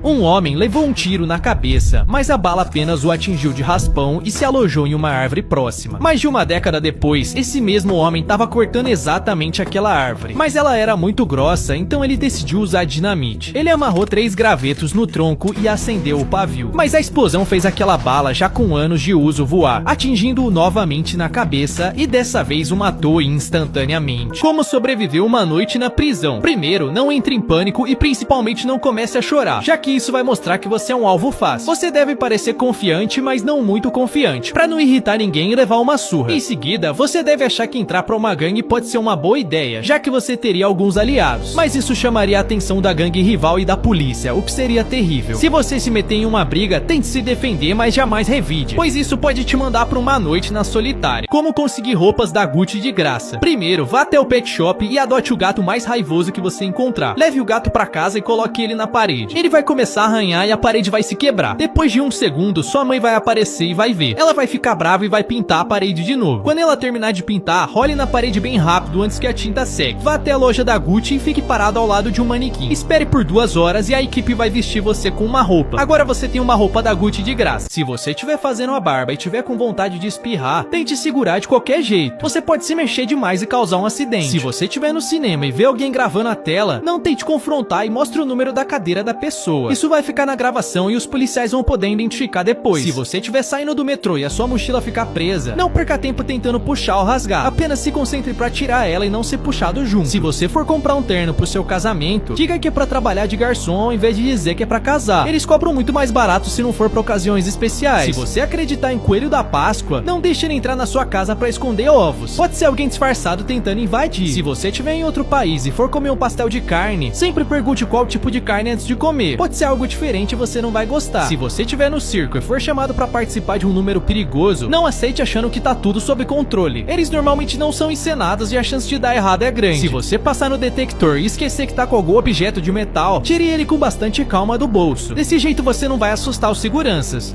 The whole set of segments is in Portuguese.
Um homem levou um tiro na cabeça, mas a bala apenas o atingiu de raspão e se alojou em uma árvore próxima. Mais de uma década depois, esse mesmo homem estava cortando exatamente aquela árvore, mas ela era muito grossa, então ele decidiu usar dinamite. Ele amarrou 3 gravetos no tronco e acendeu o pavio, mas a explosão fez aquela bala, já com anos de uso, voar, atingindo-o novamente na cabeça e dessa vez o matou instantaneamente. Como sobreviveu uma noite na prisão? Primeiro, não entre em pânico e principalmente não comece a chorar, já que isso vai mostrar que você é um alvo fácil. Você deve parecer confiante, mas não muito confiante, pra não irritar ninguém e levar uma surra. Em seguida, você deve achar que entrar pra uma gangue pode ser uma boa ideia, já que você teria alguns aliados, mas isso chamaria a atenção da gangue rival e da polícia, o que seria terrível. Se você se meter em uma briga, tente se defender, mas jamais revide, pois isso pode te mandar pra uma noite na solitária. Como conseguir roupas da Gucci de graça? Primeiro, vá até o pet shop e adote o gato mais raivoso que você encontrar. Leve o gato pra casa e coloque ele na parede. Ele vai começar a arranhar e a parede vai se quebrar. Depois de 1 segundo, sua mãe vai aparecer e vai ver. Ela vai ficar brava e vai pintar a parede de novo. Quando ela terminar de pintar, role na parede bem rápido antes que a tinta seque. Vá até a loja da Gucci e fique parado ao lado de um manequim. Espere por 2 horas e a equipe vai vestir você com uma roupa. Agora você tem uma roupa da Gucci de graça. Se você estiver fazendo a barba e tiver com vontade de espirrar, tente segurar de qualquer jeito. Você pode se mexer demais e causar um acidente. Se você estiver no cinema e ver alguém gravando a tela, não tente confrontar e mostre o número da cadeira da pessoa. Isso vai ficar na gravação e os policiais vão poder identificar depois. Se você estiver saindo do metrô e a sua mochila ficar presa, não perca tempo tentando puxar ou rasgar. Apenas se concentre pra tirar ela e não ser puxado junto. Se você for comprar um terno pro seu casamento, diga que é pra trabalhar de garçom ao invés de dizer que é pra casar. Eles cobram muito mais barato se não for pra ocasiões especiais. Se você acreditar em coelho da Páscoa, não deixe ele entrar na sua casa pra esconder ovos. Pode ser alguém disfarçado tentando invadir. Se você estiver em outro país e for comer um pastel de carne, sempre pergunte qual tipo de carne antes de comer. Pode ser algo diferente e você não vai gostar. Se você estiver no circo e for chamado pra participar de um número perigoso, não aceite achando que tá tudo sob controle. Eles normalmente não são encenados e a chance de dar errado é grande. Se você passar no detector e esquecer que tá com algum objeto de metal, tire ele com bastante calma do bolso. Desse jeito você não vai assustar os seguranças.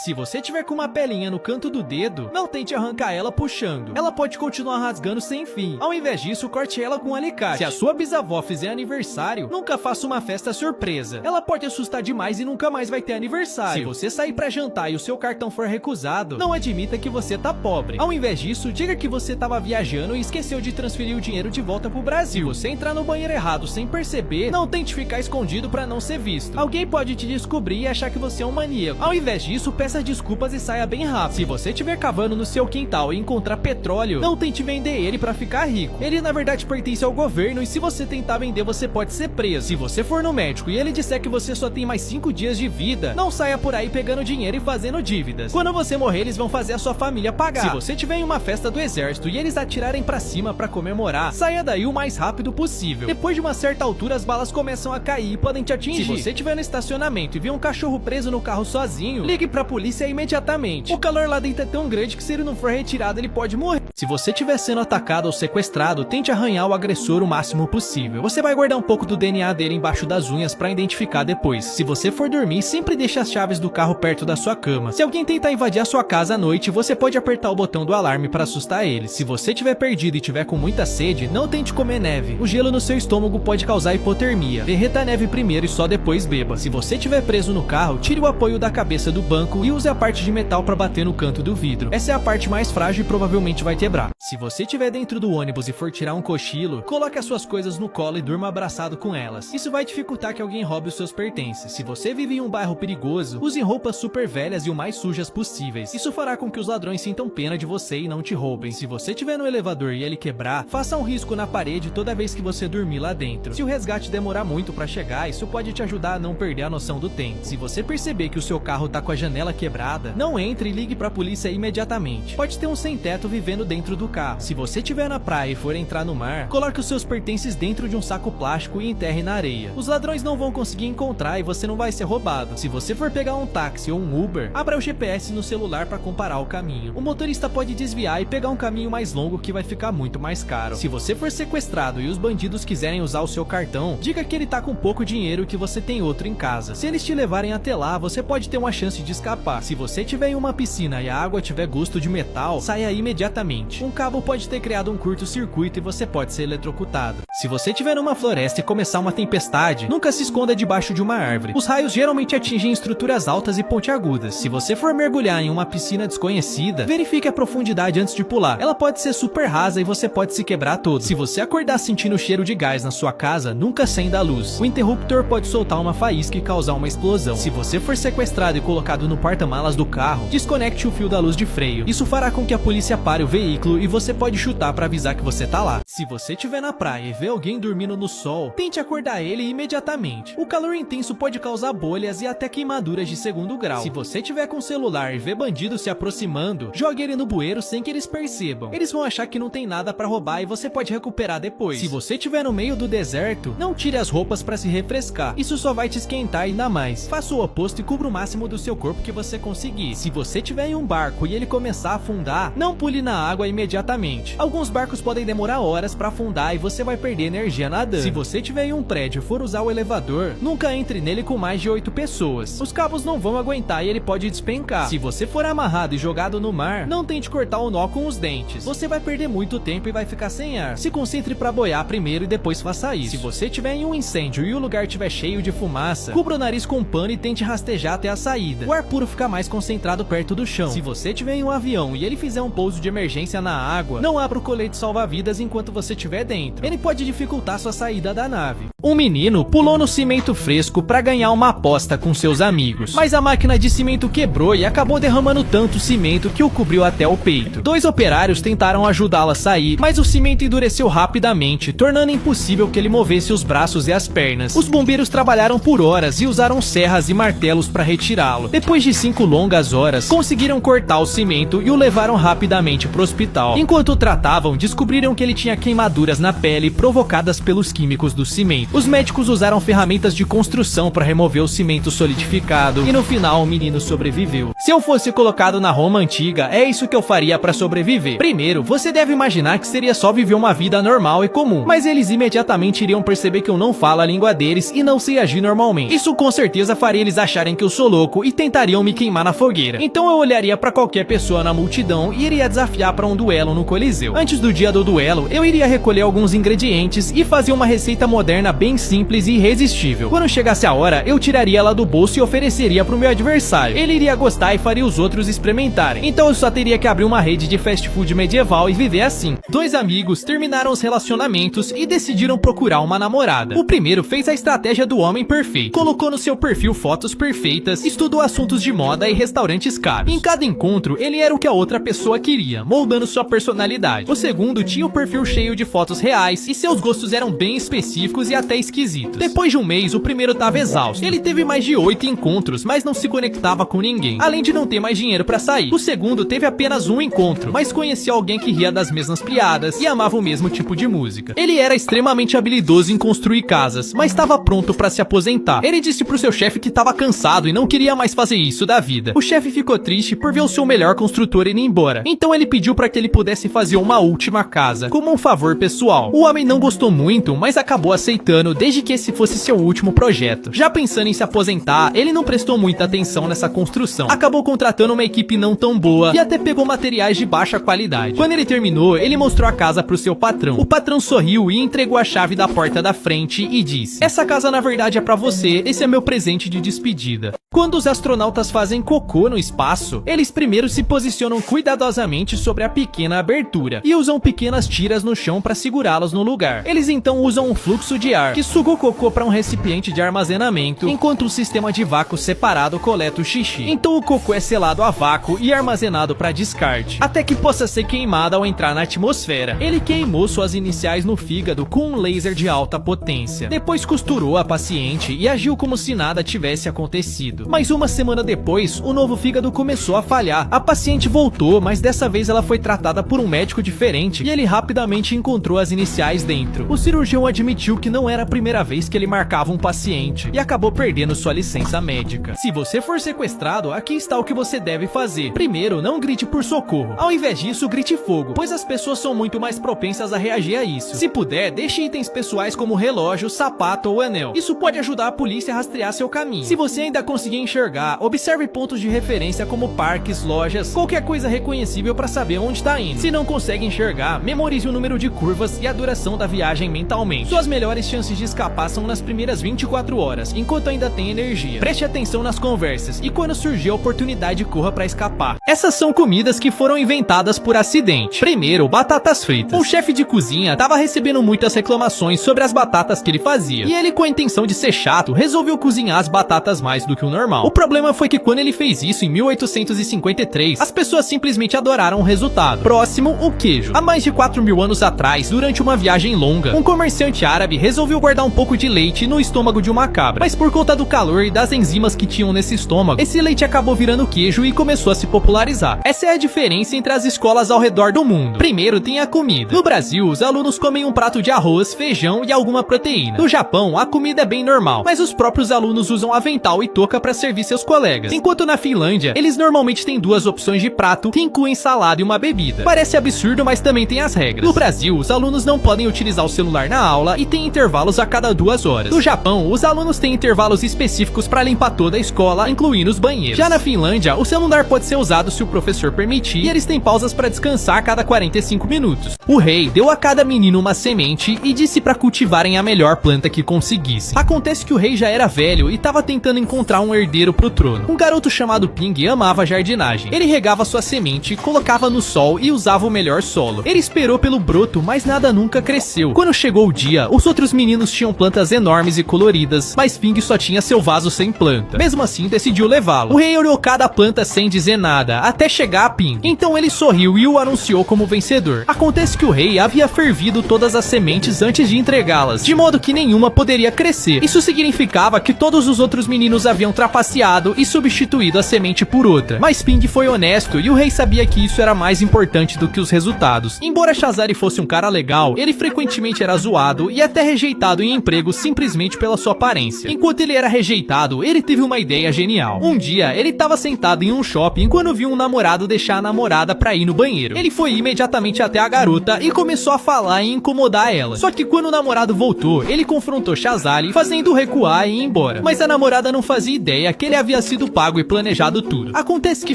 Se você tiver com uma pelinha no canto do dedo, não tente arrancar ela puxando. Ela pode continuar rasgando sem fim. Ao invés disso, corte ela com um alicate. Se a sua bisavó fizer aniversário, nunca faça uma festa surpresa. Ela pode assustar demais e nunca mais vai ter aniversário. Se você sair pra jantar e o seu cartão for recusado, não admita que você tá pobre. Ao invés disso, diga que você tava viajando e esqueceu de transferir o dinheiro de volta pro Brasil. Se você entrar no banheiro errado sem perceber, não tente ficar escondido pra não ser visto. Alguém pode te descobrir e achar que você é um maníaco. Ao invés disso, peça desculpas e saia bem rápido. Se você estiver cavando no seu quintal e encontrar petróleo, não tente vender ele pra ficar rico. Ele na verdade pertence ao governo e se você tentar vender você pode ser preso. Se você for no médico e ele disser que você só tem mais 5 dias de vida, não saia por aí pegando dinheiro e fazendo dívidas. Quando você morrer eles vão fazer a sua família pagar. Se você estiver em uma festa do exército e eles atirarem pra cima pra comemorar, saia daí o mais rápido possível. Depois de uma certa altura as balas começam a cair e podem te atingir. Se você estiver no estacionamento e ver um cachorro preso no carro sozinho, ligue pra polícia imediatamente. O calor lá dentro é tão grande que se ele não for retirado ele pode morrer. Se você estiver sendo atacado ou sequestrado, tente arranhar o agressor o máximo possível. Você vai guardar um pouco do DNA dele embaixo das unhas pra identificar depois. Se você for dormir, sempre deixe as chaves do carro perto da sua cama. Se alguém tentar invadir a sua casa à noite, você pode apertar o botão do alarme para assustar ele. Se você estiver perdido e tiver com muita sede, não tente comer neve. O gelo no seu estômago pode causar hipotermia. Derreta a neve primeiro e só depois beba. Se você estiver preso no carro, tire o apoio da cabeça do banco e use a parte de metal para bater no canto do vidro. Essa é a parte mais frágil e provavelmente vai quebrar. Se você estiver dentro do ônibus e for tirar um cochilo, coloque as suas coisas no colo e durma abraçado com elas. Isso vai dificultar que alguém roube os seus pertences. Se você vive em um bairro perigoso, use roupas super velhas e o mais sujas possíveis. Isso fará com que os ladrões sintam pena de você e não te roubem. Se você estiver no elevador e ele quebrar, faça um risco na parede toda vez que você dormir lá dentro. Se o resgate demorar muito para chegar, isso pode te ajudar a não perder a noção do tempo. Se você perceber que o seu carro tá com a janela quebrada, não entre e ligue pra polícia imediatamente. Pode ter um sem-teto vivendo dentro do carro. Se você estiver na praia e for entrar no mar, coloque os seus pertences dentro de um saco plástico e enterre na areia. Os ladrões não vão conseguir encontrar e você não vai ser roubado. Se você for pegar um táxi ou um Uber, abra o GPS no celular para comparar o caminho. O motorista pode desviar e pegar um caminho mais longo que vai ficar muito mais caro. Se você for sequestrado e os bandidos quiserem usar o seu cartão, diga que ele tá com pouco dinheiro e que você tem outro em casa. Se eles te levarem até lá, você pode ter uma chance de escapar. Se você estiver em uma piscina e a água tiver gosto de metal, saia imediatamente. Um cavalo cabo pode ter criado um curto-circuito e você pode ser eletrocutado. Se você estiver numa floresta e começar uma tempestade, nunca se esconda debaixo de uma árvore. Os raios geralmente atingem estruturas altas e pontiagudas. Se você for mergulhar em uma piscina desconhecida, verifique a profundidade antes de pular. Ela pode ser super rasa e você pode se quebrar todo. Se você acordar sentindo cheiro de gás na sua casa, nunca acenda a luz. O interruptor pode soltar uma faísca e causar uma explosão. Se você for sequestrado e colocado no porta-malas do carro, desconecte o fio da luz de freio. Isso fará com que a polícia pare o veículo e você pode chutar para avisar que você tá lá. Se você estiver na praia e ver alguém dormindo no sol, tente acordar ele imediatamente. O calor intenso pode causar bolhas e até queimaduras de 2º grau. Se você tiver com o celular e ver bandidos se aproximando, jogue ele no bueiro sem que eles percebam. Eles vão achar que não tem nada para roubar e você pode recuperar depois. Se você estiver no meio do deserto, não tire as roupas para se refrescar. Isso só vai te esquentar ainda mais. Faça o oposto e cubra o máximo do seu corpo que você conseguir. Se você estiver em um barco e ele começar a afundar, não pule na água imediatamente. Alguns barcos podem demorar horas para afundar e você vai perder energia nadando. Se você estiver em um prédio e for usar o elevador, nunca entre nele com mais de 8 pessoas. Os cabos não vão aguentar e ele pode despencar. Se você for amarrado e jogado no mar, não tente cortar o nó com os dentes. Você vai perder muito tempo e vai ficar sem ar. Se concentre para boiar primeiro e depois faça isso. Se você estiver em um incêndio e o lugar estiver cheio de fumaça, cubra o nariz com um pano e tente rastejar até a saída. O ar puro fica mais concentrado perto do chão. Se você estiver em um avião e ele fizer um pouso de emergência na água, não abra o colete salva-vidas enquanto você estiver dentro. Ele pode dificultar sua saída da nave. Um menino pulou no cimento fresco para ganhar uma aposta com seus amigos, mas a máquina de cimento quebrou e acabou derramando tanto cimento que o cobriu até o peito. 2 operários tentaram ajudá-lo a sair, mas o cimento endureceu rapidamente, tornando impossível que ele movesse os braços e as pernas. Os bombeiros trabalharam por horas e usaram serras e martelos para retirá-lo. Depois de 5 longas horas, conseguiram cortar o cimento e o levaram rapidamente para o hospital. Enquanto o tratavam, descobriram que ele tinha queimaduras na pele provocadas pelos químicos do cimento. Os médicos usaram ferramentas de construção para remover o cimento solidificado e no final o menino sobreviveu. Se eu fosse colocado na Roma antiga, é isso que eu faria para sobreviver. Primeiro, você deve imaginar que seria só viver uma vida normal e comum, mas eles imediatamente iriam perceber que eu não falo a língua deles e não sei agir normalmente. Isso com certeza faria eles acharem que eu sou louco e tentariam me queimar na fogueira. Então eu olharia para qualquer pessoa na multidão e iria desafiar para um duelo no Coliseu. Antes do dia do duelo, eu iria recolher alguns ingredientes e fazer uma receita moderna bem simples e irresistível. Quando chegasse a hora, eu tiraria ela do bolso e ofereceria pro meu adversário. Ele iria gostar e faria os outros experimentarem. Então eu só teria que abrir uma rede de fast food medieval e viver assim. 2 amigos terminaram os relacionamentos e decidiram procurar uma namorada. O primeiro fez a estratégia do homem perfeito. Colocou no seu perfil fotos perfeitas, estudou assuntos de moda e restaurantes caros. Em cada encontro, ele era o que a outra pessoa queria, moldando sua personalidade. O segundo tinha o perfil cheio de fotos reais e seus gostos eram bem específicos e até esquisitos. Depois de um mês, o primeiro tava exausto. Ele teve mais de 8 encontros, mas não se conectava com ninguém, além de não ter mais dinheiro pra sair. O segundo teve apenas um encontro, mas conhecia alguém que ria das mesmas piadas e amava o mesmo tipo de música. Ele era extremamente habilidoso em construir casas, mas estava pronto pra se aposentar. Ele disse pro seu chefe que estava cansado e não queria mais fazer isso da vida. O chefe ficou triste por ver o seu melhor construtor indo embora, então ele pediu para que ele pudesse fazer uma última casa, como um favor pessoal. O homem não gostou muito, mas acabou aceitando desde que esse fosse seu último projeto. Já pensando em se aposentar, ele não prestou muita atenção nessa construção. Acabou contratando uma equipe não tão boa e até pegou materiais de baixa qualidade. Quando ele terminou, ele mostrou a casa pro seu patrão. O patrão sorriu e entregou a chave da porta da frente e disse: "Essa casa na verdade é pra você, esse é meu presente de despedida." Quando os astronautas fazem cocô no espaço, eles primeiro se posicionam cuidadosamente sobre a pequena abertura e usam pequenas tiras no chão para segurá-los no lugar. Eles então usam um fluxo de ar que suga o cocô para um recipiente de armazenamento, enquanto o sistema de vácuo separado coleta o xixi. Então o cocô é selado a vácuo e armazenado para descarte, até que possa ser queimado ao entrar na atmosfera. Ele queimou suas iniciais no fígado com um laser de alta potência. Depois costurou a paciente e agiu como se nada tivesse acontecido. Mas uma semana depois, o novo fígado começou a falhar. A paciente voltou, mas dessa vez ela foi tratada por um médico diferente e ele rapidamente encontrou as iniciais dentro. O cirurgião admitiu que não era a primeira vez que ele marcava um paciente e acabou perdendo sua licença médica. Se você for sequestrado, aqui está está o que você deve fazer. Primeiro, não grite por socorro. Ao invés disso, grite fogo, pois as pessoas são muito mais propensas a reagir a isso. Se puder, deixe itens pessoais como relógio, sapato ou anel. Isso pode ajudar a polícia a rastrear seu caminho. Se você ainda conseguir enxergar, observe pontos de referência como parques, lojas, qualquer coisa reconhecível para saber onde está indo. Se não consegue enxergar, memorize o número de curvas e a duração da viagem mentalmente. Suas melhores chances de escapar são nas primeiras 24 horas, enquanto ainda tem energia. Preste atenção nas conversas e quando surgir a oportunidade, corra para escapar. Essas são comidas que foram inventadas por acidente. Primeiro, batatas fritas. O chefe de cozinha estava recebendo muitas reclamações sobre as batatas que ele fazia, e ele, com a intenção de ser chato, resolveu cozinhar as batatas mais do que o normal. O problema foi que quando ele fez isso em 1853, as pessoas simplesmente adoraram o resultado. Próximo, o queijo. Há mais de 4.000 anos atrás, durante uma viagem longa, um comerciante árabe resolveu guardar um pouco de leite no estômago de uma cabra, mas por conta do calor e das enzimas que tinham nesse estômago, esse leite acabou virando queijo e começou a se popularizar. Essa é a diferença entre as escolas ao redor do mundo. Primeiro tem a comida. No Brasil, os alunos comem um prato de arroz, feijão e alguma proteína. No Japão, a comida é bem normal, mas os próprios alunos usam avental e touca para servir seus colegas. Enquanto na Finlândia, eles normalmente têm duas opções de prato que incluem salada e uma bebida. Parece absurdo, mas também tem as regras. No Brasil, os alunos não podem utilizar o celular na aula e tem intervalos a cada 2 horas. No Japão, os alunos têm intervalos específicos para limpar toda a escola, incluindo os banheiros. Já na Finlândia, o celular pode ser usado se o professor permitir e eles têm pausas para descansar a cada 45 minutos. O rei deu a cada menino uma semente e disse para cultivarem a melhor planta que conseguisse. Acontece que o rei já era velho e estava tentando encontrar um herdeiro pro trono. Um garoto chamado Ping amava jardinagem. Ele regava sua semente, colocava no sol e usava o melhor solo. Ele esperou pelo broto, mas nada nunca cresceu. Quando chegou o dia, os outros meninos tinham plantas enormes e coloridas, mas Ping só tinha seu vaso sem planta. Mesmo assim, decidiu levá-lo. O rei olhou cada planta sem dizer nada, até chegar a Ping. Então ele sorriu e o anunciou como vencedor. Acontece que o rei havia fervido todas as sementes antes de entregá-las, de modo que nenhuma poderia crescer. Isso significava que todos os outros meninos haviam trapaceado e substituído a semente por outra. Mas Ping foi honesto e o rei sabia que isso era mais importante do que os resultados. Embora Shazari fosse um cara legal, ele frequentemente era zoado e até rejeitado em empregos simplesmente pela sua aparência. Enquanto ele era rejeitado, ele teve uma ideia genial. Um dia, ele estava sentado em um shopping quando viu um namorado deixar a namorada pra ir no banheiro. Ele foi imediatamente até a garota e começou a falar e incomodar ela. Só que quando o namorado voltou, ele confrontou Shazali, fazendo recuar e ir embora. Mas a namorada não fazia ideia que ele havia sido pago e planejado tudo. Acontece que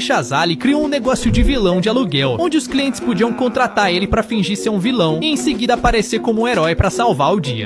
Shazali criou um negócio de vilão de aluguel, onde os clientes podiam contratar ele pra fingir ser um vilão e em seguida aparecer como um herói pra salvar o dia.